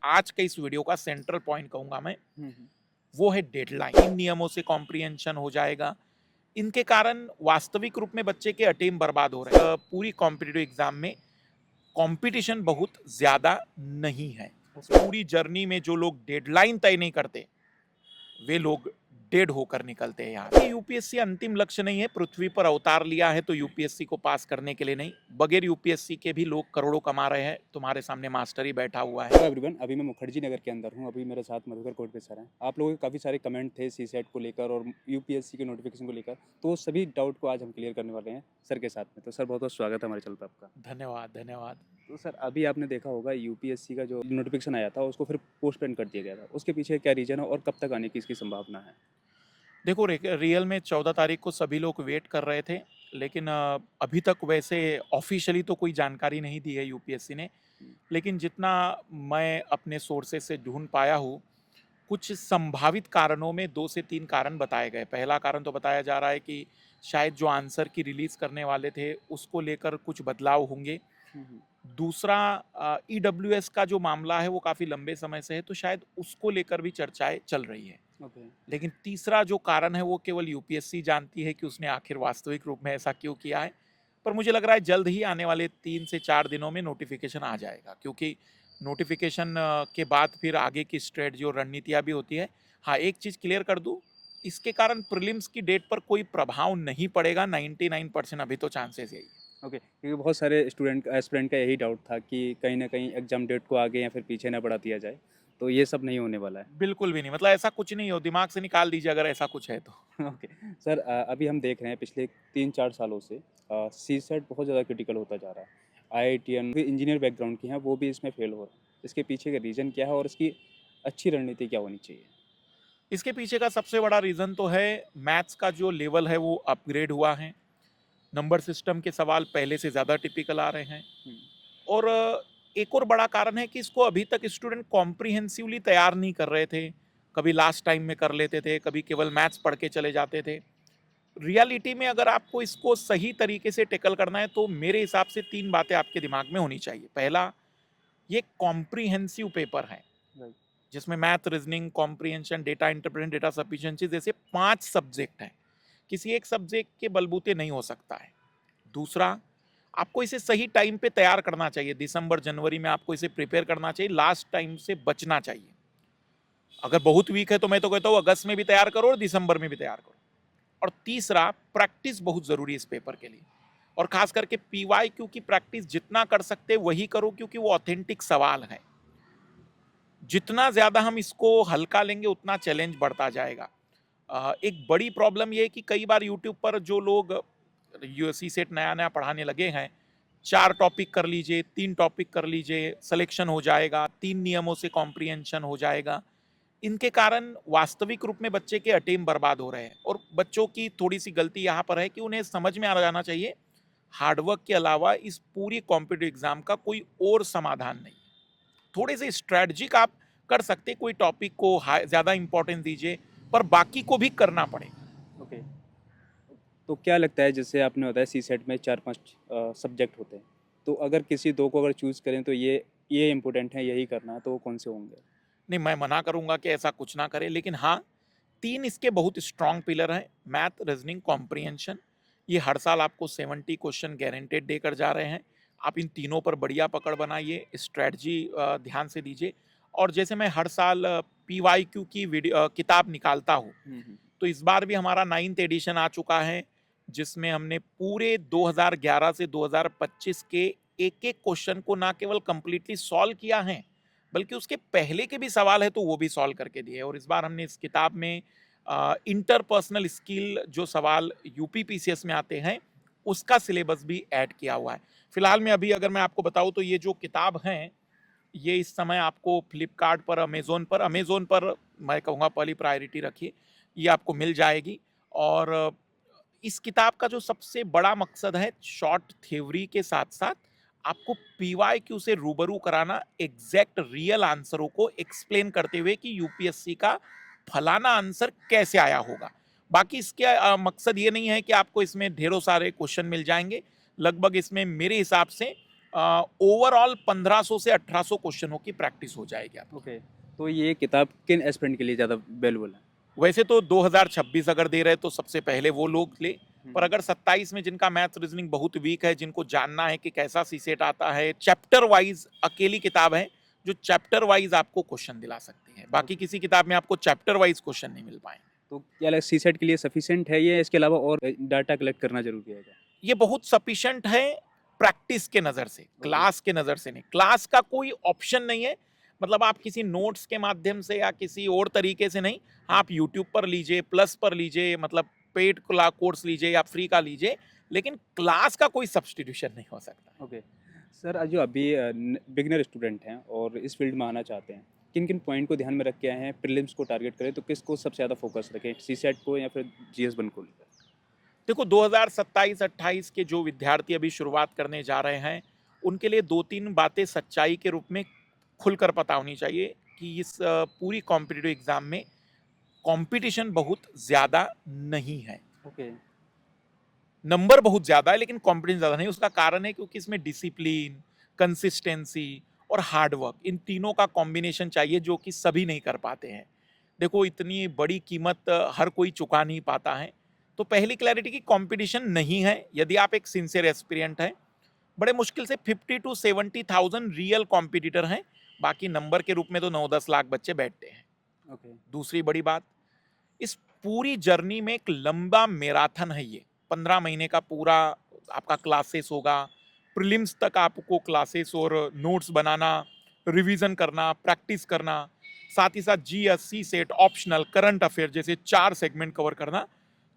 आज के इस वीडियो का सेंट्रल पॉइंट कहूंगा मैं, हुँ, हुँ। वो है डेडलाइन। इन नियमों से कॉम्प्रिहेंशन हो जाएगा। इनके कारण वास्तविक रूप में बच्चे के अटेम्प्ट बर्बाद हो रहे हैं। पूरी कॉम्पिटिटिव एग्जाम में कंपटीशन बहुत ज्यादा नहीं है। ओके। पूरी जर्नी में जो लोग डेडलाइन तय नहीं करते वे लोग डेड होकर निकलते हैं। यहाँ ये यूपीएससी अंतिम लक्ष्य नहीं है। पृथ्वी पर अवतार लिया है तो यूपीएससी को पास करने के लिए नहीं, बगैर यूपीएससी के भी लोग करोड़ों कमा रहे हैं। तुम्हारे सामने मास्टर ही बैठा हुआ है। हेलो एवरीवन, अभी मैं मुखर्जी नगर के अंदर हूँ। अभी मेरे साथ मधुकर कोटपे सर हैं। आप लोगों के काफ़ी सारे कमेंट थे सीसेट को लेकर और यूपीएससी के नोटिफिकेशन को लेकर, तो वो सभी डाउट को आज हम क्लियर करने वाले हैं सर के साथ में। तो सर बहुत-बहुत स्वागत है हमारे चैनल पे आपका। धन्यवाद धन्यवाद। तो सर अभी आपने देखा होगा यूपीएससी का जो नोटिफिकेशन आया था उसको फिर पोस्टपोन कर दिया गया था। उसके पीछे क्या रीज़न है और कब तक आने की इसकी संभावना है? देखो रियल में 14 तारीख को सभी लोग वेट कर रहे थे, लेकिन अभी तक वैसे ऑफिशियली तो कोई जानकारी नहीं दी है यूपीएससी ने। हुँ, लेकिन जितना मैं अपने सोर्सेज से ढूंढ पाया हूँ, कुछ संभावित कारणों में 2 से 3 कारण बताए गए। पहला कारण तो बताया जा रहा है कि शायद जो आंसर की रिलीज करने वाले थे उसको लेकर कुछ बदलाव होंगे। हुँ, हुँ। दूसरा, ईडब्ल्यूएस का जो मामला है वो काफ़ी लंबे समय से है, तो शायद उसको लेकर भी चर्चाएं चल रही है। ओके। लेकिन तीसरा जो कारण है वो केवल यूपीएससी जानती है कि उसने आखिर वास्तविक रूप में ऐसा क्यों किया है। पर मुझे लग रहा है जल्द ही आने वाले 3 से 4 दिनों में नोटिफिकेशन आ जाएगा, क्योंकि नोटिफिकेशन के बाद फिर आगे की स्ट्रेटजी और रणनीतियाँ भी होती है। हाँ, एक चीज़ क्लियर कर दूँ, इसके कारण प्रीलिम्स की डेट पर कोई प्रभाव नहीं पड़ेगा। 99% अभी तो चांसेस यही है। ओके, क्योंकि बहुत सारे स्टूडेंट एस्पिरेंट का यही डाउट था कि कहीं न कहीं एग्ज़ाम डेट को आगे या फिर पीछे ना बढ़ा दिया जाए। तो ये सब नहीं होने वाला है। बिल्कुल भी नहीं, मतलब ऐसा कुछ नहीं हो, दिमाग से निकाल दीजिए अगर ऐसा कुछ है तो। ओके। सर अभी हम देख रहे हैं पिछले 3-4 सालों से सीसेट बहुत ज़्यादा क्रिटिकल होता जा रहा है। आईआईटीएन भी इंजीनियर बैकग्राउंड की हैं, वो भी इसमें फेल हो रहे हैं। इसके पीछे का रीज़न क्या है और इसकी अच्छी रणनीति क्या होनी चाहिए? इसके पीछे का सबसे बड़ा रीज़न तो है मैथ्स का जो लेवल है वो अपग्रेड हुआ है। नंबर सिस्टम के सवाल पहले से ज़्यादा टिपिकल आ रहे हैं। हुँ, और एक और बड़ा कारण है कि इसको अभी तक स्टूडेंट कॉम्प्रिहेंसिवली तैयार नहीं कर रहे थे। कभी लास्ट टाइम में कर लेते थे, कभी केवल मैथ्स पढ़ के चले जाते थे। रियलिटी में अगर आपको इसको सही तरीके से टैकल करना है तो मेरे हिसाब से 3 बातें आपके दिमाग में होनी चाहिए। पहला, ये कॉम्प्रिहेंसिव पेपर है, राइट। जिसमें math, reasoning, comprehension, data interpretation, data sufficiency जैसे 5 सब्जेक्ट हैं। किसी एक सब्जेक्ट के बलबूते नहीं हो सकता है। दूसरा, आपको इसे सही टाइम पे तैयार करना चाहिए। दिसंबर जनवरी में आपको इसे प्रिपेयर करना चाहिए, लास्ट टाइम से बचना चाहिए। अगर बहुत वीक है तो मैं तो कहता हूँ अगस्त में भी तैयार करो और दिसंबर में भी तैयार करो। और तीसरा, प्रैक्टिस बहुत जरूरी है इस पेपर के लिए। और खास करके पीवाईक्यू की प्रैक्टिस जितना कर सकते वही करो, क्योंकि वो ऑथेंटिक सवाल है। जितना ज्यादा हम इसको हल्का लेंगे उतना चैलेंज बढ़ता जाएगा। एक बड़ी प्रॉब्लम ये है कि कई बार यूट्यूब पर जो लोग यूएससी सेट नया नया पढ़ाने लगे हैं, 4 टॉपिक कर लीजिए, 3 टॉपिक कर लीजिए, सिलेक्शन हो जाएगा, 3 नियमों से कॉम्प्रिहेंशन हो जाएगा। इनके कारण वास्तविक रूप में बच्चे के अटेम्प्ट बर्बाद हो रहे हैं। और बच्चों की थोड़ी सी गलती यहाँ पर है कि उन्हें समझ में आ जाना चाहिए हार्डवर्क के अलावा इस पूरी कॉम्पिटिटिव एग्जाम का कोई और समाधान नहीं। थोड़े से स्ट्रैटेजिक आप कर सकते, कोई टॉपिक को ज़्यादा इंपॉर्टेंस दीजिए, पर बाकी को भी करना पड़ेगा। ओके। तो क्या लगता है जैसे आपने बताया सीसेट में 4-5 सब्जेक्ट होते हैं। तो अगर किसी 2 को अगर चूज़ करें तो ये इम्पोर्टेंट है, यही करना है, तो वो कौन-से होंगे? नहीं, मैं मना करूंगा कि ऐसा कुछ ना करें, लेकिन हाँ, 3 इसके बहुत स्ट्रांग पिलर हैं। Math, reasoning, comprehension. ये हर साल आपको 70 क्वेश्चन गारंटेड देकर जा रहे हैं। आप इन तीनों पर बढ़िया पकड़ बनाइए, स्ट्रैटेजी ध्यान से दीजिए। और जैसे मैं हर साल पीवाईक्यू की वीडियो किताब निकालता हूँ, हुँ, हुँ। तो इस बार भी हमारा 9th एडिशन आ चुका है, जिसमें हमने पूरे 2011 से 2025 के एक एक क्वेश्चन को ना केवल कंप्लीटली सॉल्व किया है, बल्कि उसके पहले के भी सवाल है तो वो भी सॉल्व करके दिए। और इस बार हमने इस किताब में इंटरपर्सनल स्किल जो सवाल यूपीपीसीएस में आते हैं उसका सिलेबस भी ऐड किया हुआ है। फिलहाल में अभी अगर मैं आपको बताऊं तो ये जो किताब है, ये इस समय आपको फ्लिपकार्ट पर, अमेजोन पर मैं कहूँगा पहली प्रायोरिटी रखिए, ये आपको मिल जाएगी। और इस किताब का जो सबसे बड़ा मकसद है, शॉर्ट थ्योरी के साथ साथ आपको पीवाईक्यू से रूबरू कराना, एग्जैक्ट रियल आंसरों को एक्सप्लेन करते हुए कि यूपीएससी का फलाना आंसर कैसे आया होगा। बाकी इसके मकसद ये नहीं है कि आपको इसमें ढेरों सारे क्वेश्चन मिल जाएंगे। लगभग इसमें मेरे हिसाब से ओवरऑल 1500 से 1800 क्वेश्चनों की प्रैक्टिस हो जाएगी आप। ओके, तो ये किताब किन एस्पिरेंट के लिए ज़्यादा वैल्यूबल है? वैसे तो 2026 अगर दे रहे तो सबसे पहले वो लोग ले, पर हुँ, अगर 27 में जिनका मैथ रीजनिंग बहुत वीक है, जिनको जानना है कि कैसा सीसेट आता है, चैप्टर वाइज अकेली किताब है जो चैप्टर वाइज आपको क्वेश्चन दिला सकती है। बाकी किसी किताब में आपको चैप्टर वाइज क्वेश्चन नहीं मिल पाएंगे। तो क्या लगा सीसेट के लिए सफिशिएंट है ये, इसके अलावा और डाटा कलेक्ट करना ज़रूरी है क्या? ये बहुत सफिशिएंट है प्रैक्टिस के नज़र से, ओके, क्लास के नज़र से नहीं। क्लास का कोई ऑप्शन नहीं है, मतलब आप किसी नोट्स के माध्यम से या किसी और तरीके से नहीं, आप यूट्यूब पर लीजिए, प्लस पर लीजिए, मतलब पेड कोर्स लीजिए या फ्री का लीजिए, लेकिन क्लास का कोई सब्सटीट्यूशन नहीं हो सकता। ओके। सर जो अभी बिगिनर स्टूडेंट हैं और इस फील्ड में आना चाहते हैं, किन-किन पॉइंट को ध्यान में रख के आए हैं? प्रीलिम्स को टारगेट करें तो किसको सबसे ज़्यादा फोकस रखें? सीसेट को या फिर जीएस-1 को लेकर? देखो 2027-28 के जो विद्यार्थी अभी शुरुआत करने जा रहे हैं, उनके लिए 2-3 बातें सच्चाई के रूप में खुलकर पता होनी चाहिए कि इस पूरी कॉम्पिटिटिव एग्ज़ाम में कंपटीशन बहुत ज़्यादा नहीं है। ओके, नंबर बहुत ज़्यादा है लेकिन कंपटीशन ज़्यादा नहीं। उसका कारण है क्योंकि इसमें डिसिप्लिन, कंसिस्टेंसी और हार्ड वर्क, इन तीनों का कॉम्बिनेशन चाहिए जो कि सभी नहीं कर पाते हैं। देखो इतनी बड़ी कीमत हर कोई चुका नहीं पाता है। तो पहली क्लैरिटी कि कंपटीशन नहीं है। यदि आप एक सिंसियर एस्पिरेंट हैं, बड़े मुश्किल से 50 टू 70,000 रियल कॉम्पिटिटर हैं। बाकी नंबर के रूप में तो 9-10 लाख बच्चे बैठते हैं। ओके, दूसरी बड़ी बात, इस पूरी जर्नी में एक लंबा मैराथन है ये। 15 महीने का पूरा आपका क्लासेस होगा, प्रीलिम्स तक आपको क्लासेस और नोट्स बनाना, रिवीजन करना, प्रैक्टिस करना, साथ ही साथ GS, CSAT, optional, current affair जैसे 4 सेगमेंट कवर करना।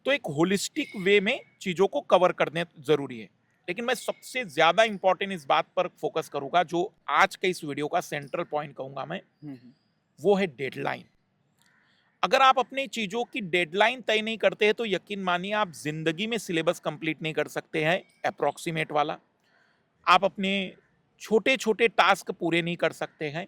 तो एक होलिस्टिक वे में चीज़ों को कवर करने ज़रूरी है। लेकिन मैं सबसे ज़्यादा इंपॉर्टेंट इस बात पर फोकस करूँगा जो आज के इस वीडियो का सेंट्रल पॉइंट कहूँगा मैं, हुँ, हुँ। वो है डेडलाइन। अगर आप अपनी चीजों की डेडलाइन तय नहीं करते हैं तो यकीन मानिए आप जिंदगी में सिलेबस कंप्लीट नहीं कर सकते हैं अप्रोक्सीमेट वाला। आप अपने छोटे छोटे टास्क पूरे नहीं कर सकते हैं।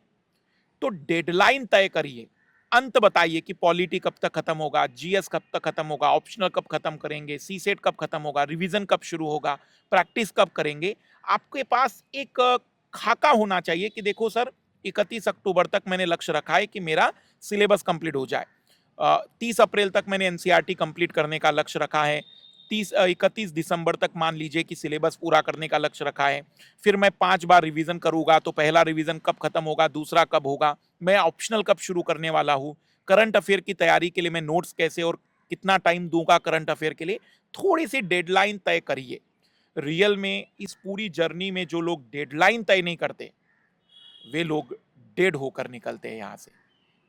तो डेडलाइन तय करिए, अंत बताइए कि पॉलिटी कब तक खत्म होगा, जीएस कब तक खत्म होगा, ऑप्शनल कब खत्म करेंगे, सीसेट कब खत्म होगा, रिवीजन कब शुरू होगा, प्रैक्टिस कब करेंगे। आपके पास एक खाका होना चाहिए कि देखो सर 31 अक्टूबर तक मैंने लक्ष्य रखा है कि मेरा सिलेबस कंप्लीट हो जाए। 30 अप्रैल तक मैंने एनसीईआरटी कंप्लीट करने का लक्ष्य रखा है। 31 दिसंबर तक मान लीजिए कि सिलेबस पूरा करने का लक्ष्य रखा है। फिर मैं 5 बार रिवीजन करूंगा, तो पहला रिवीजन कब खत्म होगा, दूसरा कब होगा, मैं ऑप्शनल कब शुरू करने वाला हूँ, करंट अफेयर की तैयारी के लिए मैं नोट्स कैसे और कितना टाइम दूंगा करंट अफेयर के लिए। थोड़ी सी डेडलाइन तय करिए। रियल में इस पूरी जर्नी में जो लोग डेडलाइन तय नहीं करते, वे लोग डेड होकर निकलते हैं यहाँ से।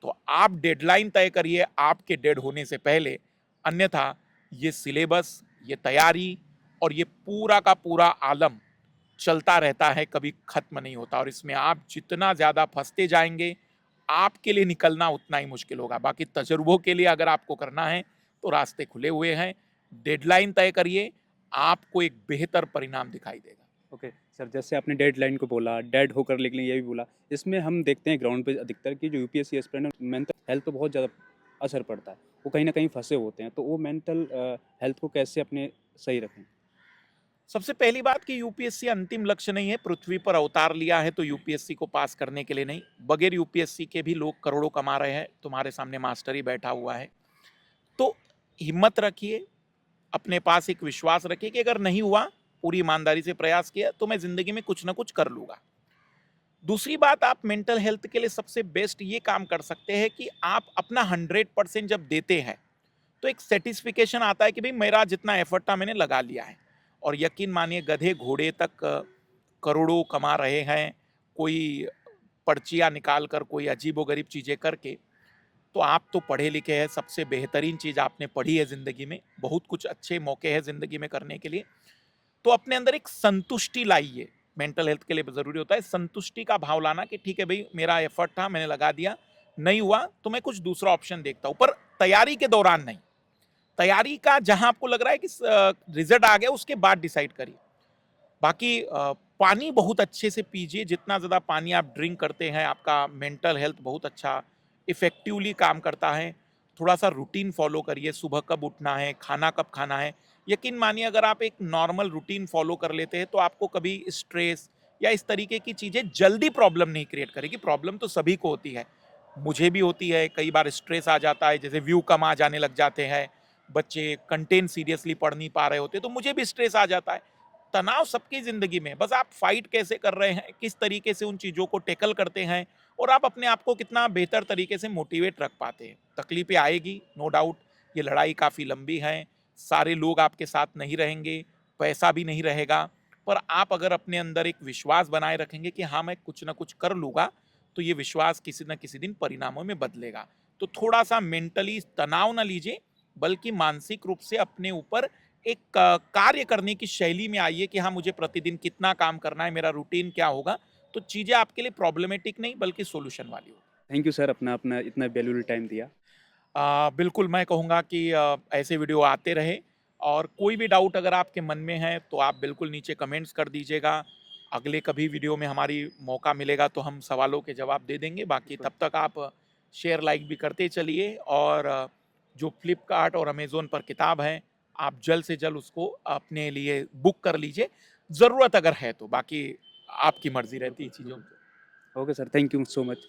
तो आप डेडलाइन तय करिए आपके डेड होने से पहले, अन्यथा ये सिलेबस, ये तैयारी और ये पूरा का पूरा आलम चलता रहता है, कभी खत्म नहीं होता। और इसमें आप जितना ज़्यादा फंसते जाएंगे, आपके लिए निकलना उतना ही मुश्किल होगा। बाकी तजुर्बों के लिए अगर आपको करना है तो रास्ते खुले हुए हैं। डेडलाइन तय करिए, आपको एक बेहतर परिणाम दिखाई देगा। ओके, सर जैसे आपने डेडलाइन को बोला, डेड होकर लेकिन ये भी बोला, इसमें हम देखते हैं ग्राउंड पे अधिकतर कि जो यूपीएससी एस्पिरेंट है, मेंटल हेल्थ पे बहुत ज़्यादा असर पड़ता है। वो कहीं न कहीं फँसे होते हैं, तो वो मेंटल हेल्थ को कैसे अपने सही रखें? सबसे पहली बात कि यूपीएससी अंतिम लक्ष्य नहीं है। पृथ्वी पर अवतार लिया है तो यूपीएससी को पास करने के लिए नहीं, बगैर यूपीएससी के भी लोग करोड़ों कमा रहे हैं। तुम्हारे सामने मास्टर ही बैठा हुआ है। तो हिम्मत रखिए, अपने पास एक विश्वास रखिए कि अगर नहीं हुआ, पूरी ईमानदारी से प्रयास किया तो मैं जिंदगी में कुछ ना कुछ कर लूंगा। दूसरी बात, आप मेंटल हेल्थ के लिए सबसे बेस्ट ये काम कर सकते हैं कि आप अपना 100% जब देते हैं तो एक सेटिस्फिकेशन आता है कि भाई मेरा जितना एफर्ट था मैंने लगा लिया है। और यकीन मानिए गधे घोड़े तक करोड़ों कमा रहे हैं, कोई पर्चियाँ निकाल कर, कोई अजीबोगरीब चीज़ें करके। तो आप तो पढ़े लिखे हैं, सबसे बेहतरीन चीज़ आपने पढ़ी है ज़िंदगी में, बहुत कुछ अच्छे मौके हैं ज़िंदगी में करने के लिए। तो अपने अंदर एक संतुष्टि लाइए। मेंटल हेल्थ के लिए ज़रूरी होता है संतुष्टि का भाव लाना कि ठीक है भाई मेरा एफर्ट था, मैंने लगा दिया, नहीं हुआ तो मैं कुछ दूसरा ऑप्शन देखता हूँ। पर तैयारी के दौरान नहीं, तैयारी का जहां आपको लग रहा है कि रिजल्ट आ गया उसके बाद डिसाइड करिए। बाकी पानी बहुत अच्छे से पीजिए। जितना ज़्यादा पानी आप ड्रिंक करते हैं, आपका मेंटल हेल्थ बहुत अच्छा इफेक्टिवली काम करता है। थोड़ा सा रूटीन फॉलो करिए, सुबह कब उठना है, खाना कब खाना है। यकीन मानिए अगर आप एक नॉर्मल रूटीन फॉलो कर लेते हैं तो आपको कभी स्ट्रेस या इस तरीके की चीजें जल्दी प्रॉब्लम नहीं क्रिएट करेगी। प्रॉब्लम तो सभी को होती है, मुझे भी होती है, कई बार स्ट्रेस आ जाता है, जैसे व्यू कम आ जाने लग जाते हैं, बच्चे कंटेंट सीरियसली पढ़ नहीं पा रहे होते तो मुझे भी स्ट्रेस आ जाता है। तनाव सबकी जिंदगी में, बस आप फाइट कैसे कर रहे हैं, किस तरीके से उन चीजों को टेकल करते हैं और आप अपने आप को कितना बेहतर तरीके से मोटिवेट रख पाते हैं। तकलीफें आएगी, नो डाउट, ये लड़ाई काफी लंबी है, सारे लोग आपके साथ नहीं रहेंगे, पैसा भी नहीं रहेगा, पर आप अगर अपने अंदर एक विश्वास बनाए रखेंगे कि हाँ मैं कुछ ना कुछ कर लूंगा, तो ये विश्वास किसी न किसी दिन परिणामों में बदलेगा। तो थोड़ा सा मेंटली तनाव ना लीजिए, बल्कि मानसिक रूप से अपने ऊपर एक कार्य करने की शैली में आइए कि हाँ मुझे प्रतिदिन कितना काम करना है, मेरा रूटीन क्या होगा, तो चीजें आपके लिए प्रॉब्लमेटिक नहीं बल्कि सॉल्यूशन वाली होगी। थैंक यू सर, अपना अपना इतना वैल्यूबल टाइम दिया। बिल्कुल मैं कहूँगा कि ऐसे वीडियो आते रहे, और कोई भी डाउट अगर आपके मन में है तो आप बिल्कुल नीचे कमेंट्स कर दीजिएगा। अगले कभी वीडियो में हमारी मौका मिलेगा तो हम सवालों के जवाब दे देंगे। बाकी तब तक आप शेयर लाइक भी करते चलिए, और जो फ्लिपकार्ट और अमेज़न पर किताब है, आप जल्द से जल्द उसको अपने लिए बुक कर लीजिए, ज़रूरत अगर है तो। बाकी आपकी मर्ज़ी रहती है चीज़ों की। Okay sir, thank you so much.